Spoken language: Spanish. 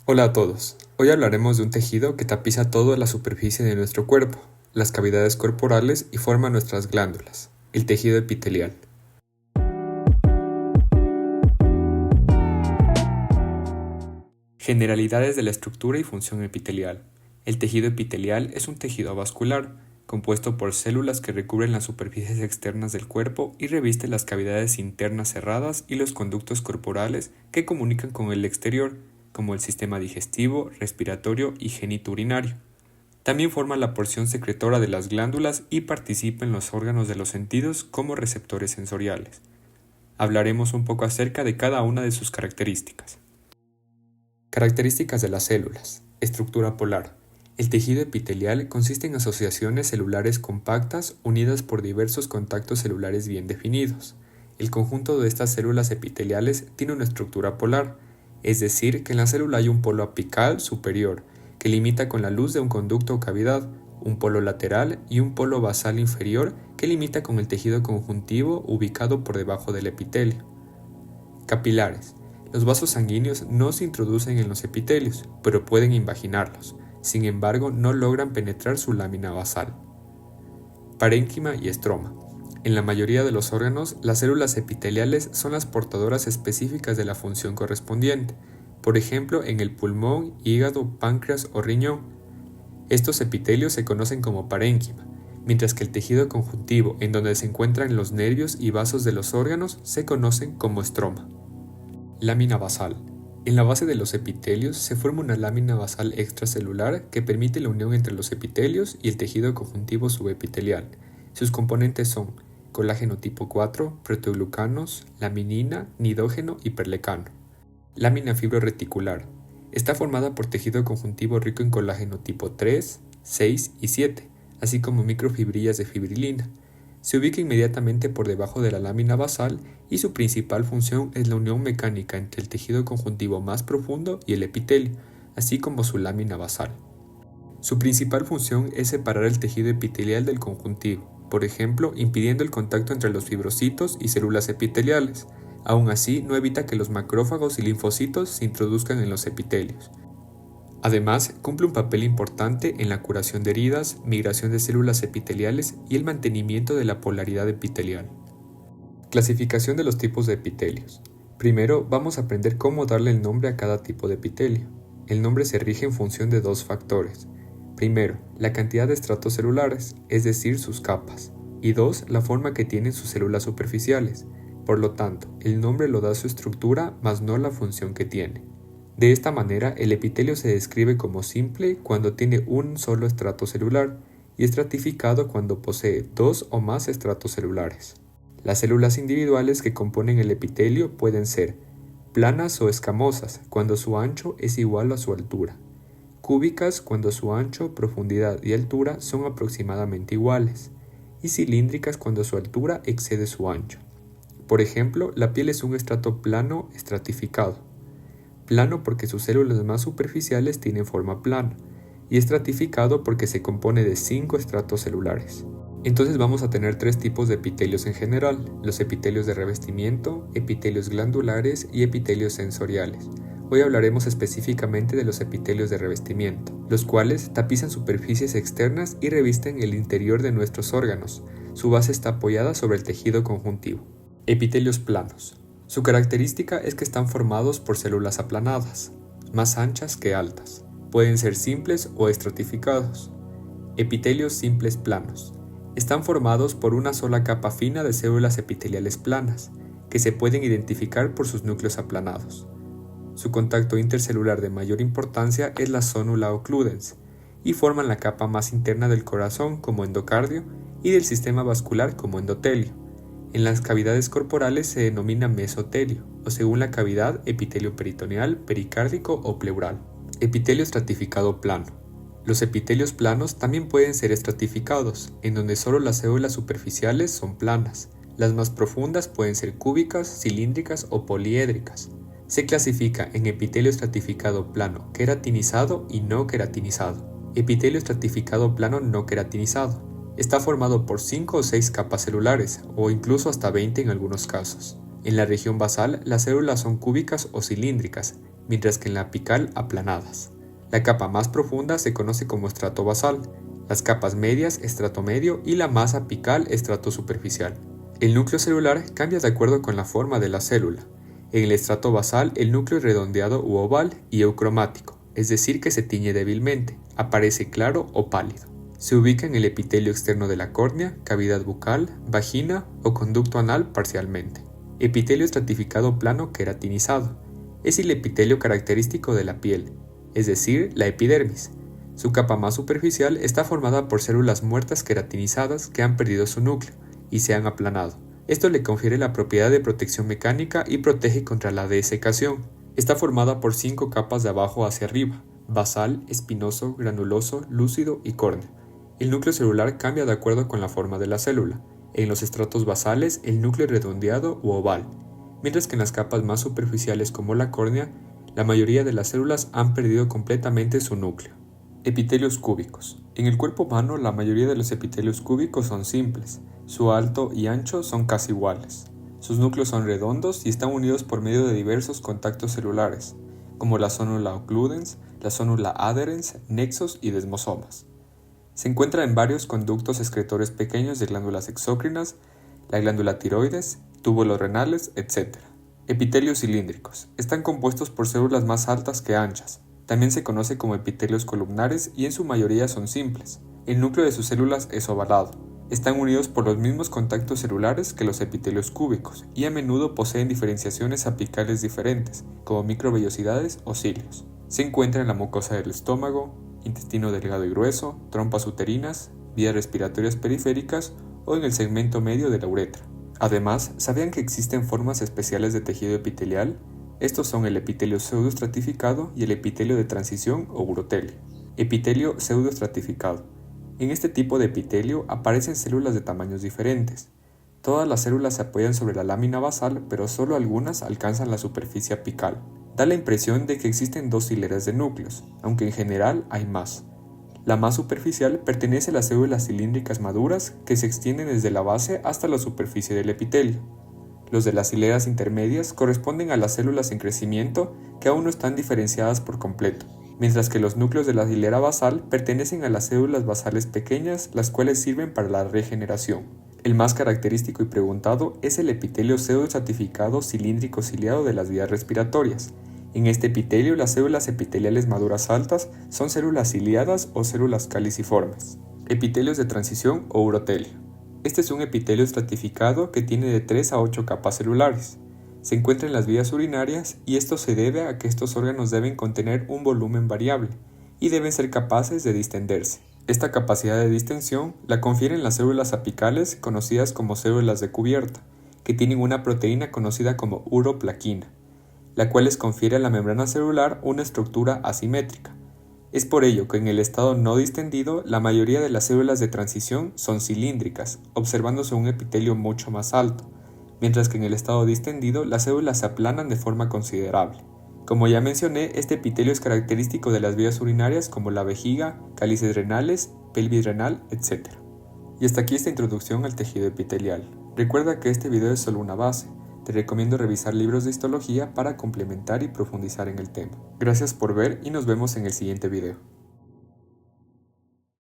Hola a todos. Hoy hablaremos de un tejido que tapiza toda la superficie de nuestro cuerpo, las cavidades corporales y forma nuestras glándulas, el tejido epitelial. Generalidades de la estructura y función epitelial. El tejido epitelial es un tejido vascular, compuesto por células que recubren las superficies externas del cuerpo y reviste las cavidades internas cerradas y los conductos corporales que comunican con el exterior, como el sistema digestivo, respiratorio y genitourinario. También forma la porción secretora de las glándulas y participa en los órganos de los sentidos como receptores sensoriales. Hablaremos un poco acerca de cada una de sus características. Características de las células. Estructura polar. El tejido epitelial consiste en asociaciones celulares compactas unidas por diversos contactos celulares bien definidos. El conjunto de estas células epiteliales tiene una estructura polar, es decir, que en la célula hay un polo apical superior, que limita con la luz de un conducto o cavidad, un polo lateral y un polo basal inferior que limita con el tejido conjuntivo ubicado por debajo del epitelio. Capilares. Los vasos sanguíneos no se introducen en los epitelios, pero pueden invaginarlos. Sin embargo, no logran penetrar su lámina basal. Parénquima y estroma. En la mayoría de los órganos, las células epiteliales son las portadoras específicas de la función correspondiente, por ejemplo en el pulmón, hígado, páncreas o riñón. Estos epitelios se conocen como parénquima, mientras que el tejido conjuntivo, en donde se encuentran los nervios y vasos de los órganos, se conocen como estroma. Lámina basal. En la base de los epitelios se forma una lámina basal extracelular que permite la unión entre los epitelios y el tejido conjuntivo subepitelial. Sus componentes son colágeno tipo 4, proteoglucanos, laminina, nidógeno y perlecano. Lámina fibroreticular. Está formada por tejido conjuntivo rico en colágeno tipo 3, 6 y 7, así como microfibrillas de fibrilina. Se ubica inmediatamente por debajo de la lámina basal y su principal función es la unión mecánica entre el tejido conjuntivo más profundo y el epitelio, así como su lámina basal. Su principal función es separar el tejido epitelial del conjuntivo, por ejemplo, impidiendo el contacto entre los fibrocitos y células epiteliales. Aún así, no evita que los macrófagos y linfocitos se introduzcan en los epitelios. Además, cumple un papel importante en la curación de heridas, migración de células epiteliales y el mantenimiento de la polaridad epitelial. Clasificación de los tipos de epitelios. Primero, vamos a aprender cómo darle el nombre a cada tipo de epitelio. El nombre se rige en función de dos factores. Primero, la cantidad de estratos celulares, es decir, sus capas. Y dos, la forma que tienen sus células superficiales. Por lo tanto, el nombre lo da su estructura, mas no la función que tiene. De esta manera, el epitelio se describe como simple cuando tiene un solo estrato celular y estratificado cuando posee dos o más estratos celulares. Las células individuales que componen el epitelio pueden ser planas o escamosas cuando su ancho es igual a su altura, cúbicas cuando su ancho, profundidad y altura son aproximadamente iguales, y cilíndricas cuando su altura excede su ancho. Por ejemplo, la piel es un estrato plano estratificado. Plano porque sus células más superficiales tienen forma plana, y estratificado porque se compone de 5 estratos celulares. Entonces vamos a tener 3 tipos de epitelios en general: los epitelios de revestimiento, epitelios glandulares y epitelios sensoriales. Hoy hablaremos específicamente de los epitelios de revestimiento, los cuales tapizan superficies externas y revisten el interior de nuestros órganos. Su base está apoyada sobre el tejido conjuntivo. Epitelios planos. Su característica es que están formados por células aplanadas, más anchas que altas. Pueden ser simples o estratificados. Epitelios simples planos. Están formados por una sola capa fina de células epiteliales planas, que se pueden identificar por sus núcleos aplanados. Su contacto intercelular de mayor importancia es la zónula occludens, y forman la capa más interna del corazón como endocardio y del sistema vascular como endotelio. En las cavidades corporales se denomina mesotelio, o según la cavidad, epitelio peritoneal, pericárdico o pleural. Epitelio estratificado plano. Los epitelios planos también pueden ser estratificados, en donde solo las células superficiales son planas. Las más profundas pueden ser cúbicas, cilíndricas o poliédricas. Se clasifica en epitelio estratificado plano queratinizado y no queratinizado. Epitelio estratificado plano no queratinizado. Está formado por 5 o 6 capas celulares, o incluso hasta 20 en algunos casos. En la región basal, las células son cúbicas o cilíndricas, mientras que en la apical aplanadas. La capa más profunda se conoce como estrato basal, las capas medias estrato medio y la más apical estrato superficial. El núcleo celular cambia de acuerdo con la forma de la célula. En el estrato basal el núcleo es redondeado u oval y eucromático, es decir que se tiñe débilmente, aparece claro o pálido. Se ubica en el epitelio externo de la córnea, cavidad bucal, vagina o conducto anal parcialmente. Epitelio estratificado plano queratinizado. Es el epitelio característico de la piel, es decir, la epidermis. Su capa más superficial está formada por células muertas queratinizadas que han perdido su núcleo y se han aplanado. Esto le confiere la propiedad de protección mecánica y protege contra la desecación. Está formada por 5 capas de abajo hacia arriba: basal, espinoso, granuloso, lúcido y córnea. El núcleo celular cambia de acuerdo con la forma de la célula. En los estratos basales el núcleo es redondeado u oval, mientras que en las capas más superficiales como la córnea, la mayoría de las células han perdido completamente su núcleo. Epitelios cúbicos. En el cuerpo humano la mayoría de los epitelios cúbicos son simples, su alto y ancho son casi iguales. Sus núcleos son redondos y están unidos por medio de diversos contactos celulares, como la zónula occludens, la zónula adherens, nexos y desmosomas. Se encuentra en varios conductos excretores pequeños de glándulas exócrinas, la glándula tiroides, túbulos renales, etc. Epitelios cilíndricos. Están compuestos por células más altas que anchas. También se conoce como epitelios columnares y en su mayoría son simples. El núcleo de sus células es ovalado. Están unidos por los mismos contactos celulares que los epitelios cúbicos y a menudo poseen diferenciaciones apicales diferentes, como microvellosidades o cilios. Se encuentra en la mucosa del estómago, intestino delgado y grueso, trompas uterinas, vías respiratorias periféricas o en el segmento medio de la uretra. Además, ¿sabían que existen formas especiales de tejido epitelial? Estos son el epitelio pseudoestratificado y el epitelio de transición o urotelio. Epitelio pseudoestratificado. En este tipo de epitelio aparecen células de tamaños diferentes. Todas las células se apoyan sobre la lámina basal, pero solo algunas alcanzan la superficie apical. Da la impresión de que existen 2 hileras de núcleos, aunque en general hay más. La más superficial pertenece a las células cilíndricas maduras que se extienden desde la base hasta la superficie del epitelio. Los de las hileras intermedias corresponden a las células en crecimiento que aún no están diferenciadas por completo, mientras que los núcleos de la hilera basal pertenecen a las células basales pequeñas, las cuales sirven para la regeneración. El más característico y preguntado es el epitelio pseudoestratificado cilíndrico ciliado de las vías respiratorias. En este epitelio, las células epiteliales maduras altas son células ciliadas o células caliciformes. Epitelios de transición o urotelio. Este es un epitelio estratificado que tiene de 3 a 8 capas celulares. Se encuentra en las vías urinarias y esto se debe a que estos órganos deben contener un volumen variable y deben ser capaces de distenderse. Esta capacidad de distensión la confieren las células apicales conocidas como células de cubierta, que tienen una proteína conocida como uroplaquina, la cual les confiere a la membrana celular una estructura asimétrica. Es por ello que en el estado no distendido la mayoría de las células de transición son cilíndricas, observándose un epitelio mucho más alto, mientras que en el estado distendido las células se aplanan de forma considerable. Como ya mencioné, este epitelio es característico de las vías urinarias como la vejiga, cálices renales, pelvis renal, etc. Y hasta aquí esta introducción al tejido epitelial. Recuerda que este video es solo una base. Te recomiendo revisar libros de histología para complementar y profundizar en el tema. Gracias por ver y nos vemos en el siguiente video.